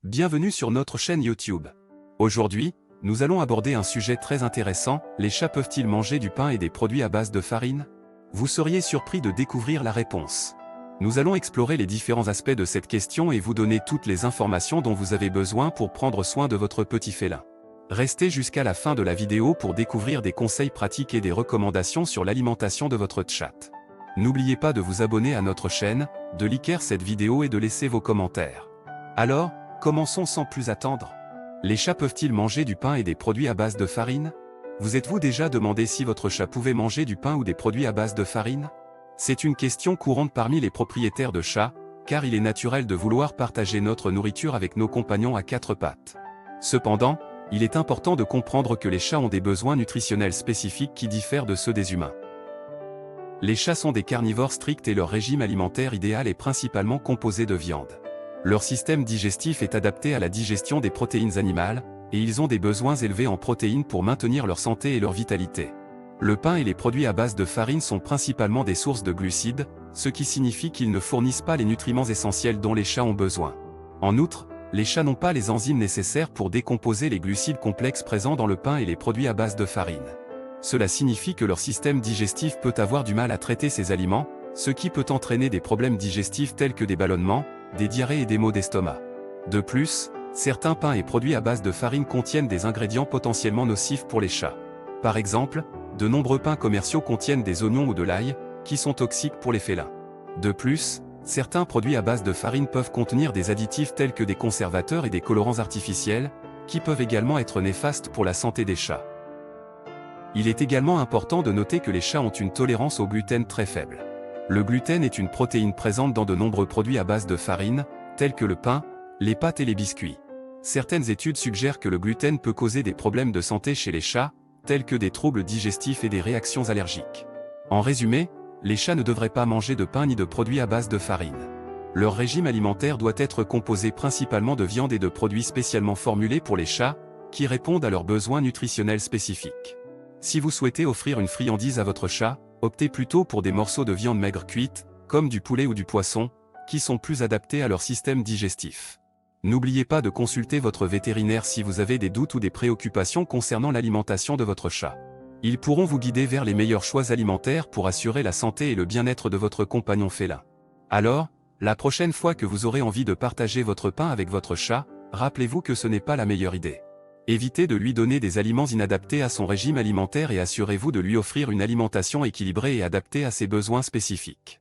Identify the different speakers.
Speaker 1: Bienvenue sur notre chaîne YouTube. Aujourd'hui, nous allons aborder un sujet très intéressant, les chats peuvent-ils manger du pain et des produits à base de farine? Vous seriez surpris de découvrir la réponse. Nous allons explorer les différents aspects de cette question et vous donner toutes les informations dont vous avez besoin pour prendre soin de votre petit félin. Restez jusqu'à la fin de la vidéo pour découvrir des conseils pratiques et des recommandations sur l'alimentation de votre chat. N'oubliez pas de vous abonner à notre chaîne, de liker cette vidéo et de laisser vos commentaires. Alors, commençons sans plus attendre. Les chats peuvent-ils manger du pain et des produits à base de farine? Vous êtes-vous déjà demandé si votre chat pouvait manger du pain ou des produits à base de farine? C'est une question courante parmi les propriétaires de chats, car il est naturel de vouloir partager notre nourriture avec nos compagnons à quatre pattes. Cependant, il est important de comprendre que les chats ont des besoins nutritionnels spécifiques qui diffèrent de ceux des humains. Les chats sont des carnivores stricts et leur régime alimentaire idéal est principalement composé de viande. Leur système digestif est adapté à la digestion des protéines animales, et ils ont des besoins élevés en protéines pour maintenir leur santé et leur vitalité. Le pain et les produits à base de farine sont principalement des sources de glucides, ce qui signifie qu'ils ne fournissent pas les nutriments essentiels dont les chats ont besoin. En outre, les chats n'ont pas les enzymes nécessaires pour décomposer les glucides complexes présents dans le pain et les produits à base de farine. Cela signifie que leur système digestif peut avoir du mal à traiter ces aliments, ce qui peut entraîner des problèmes digestifs tels que des ballonnements, des diarrhées et des maux d'estomac. De plus, certains pains et produits à base de farine contiennent des ingrédients potentiellement nocifs pour les chats. Par exemple, de nombreux pains commerciaux contiennent des oignons ou de l'ail, qui sont toxiques pour les félins. De plus, certains produits à base de farine peuvent contenir des additifs tels que des conservateurs et des colorants artificiels, qui peuvent également être néfastes pour la santé des chats. Il est également important de noter que les chats ont une tolérance au gluten très faible. Le gluten est une protéine présente dans de nombreux produits à base de farine, tels que le pain, les pâtes et les biscuits. Certaines études suggèrent que le gluten peut causer des problèmes de santé chez les chats, tels que des troubles digestifs et des réactions allergiques. En résumé, les chats ne devraient pas manger de pain ni de produits à base de farine. Leur régime alimentaire doit être composé principalement de viande et de produits spécialement formulés pour les chats, qui répondent à leurs besoins nutritionnels spécifiques. Si vous souhaitez offrir une friandise à votre chat, optez plutôt pour des morceaux de viande maigre cuite, comme du poulet ou du poisson, qui sont plus adaptés à leur système digestif. N'oubliez pas de consulter votre vétérinaire si vous avez des doutes ou des préoccupations concernant l'alimentation de votre chat. Ils pourront vous guider vers les meilleurs choix alimentaires pour assurer la santé et le bien-être de votre compagnon félin. Alors, la prochaine fois que vous aurez envie de partager votre pain avec votre chat, rappelez-vous que ce n'est pas la meilleure idée. Évitez de lui donner des aliments inadaptés à son régime alimentaire et assurez-vous de lui offrir une alimentation équilibrée et adaptée à ses besoins spécifiques.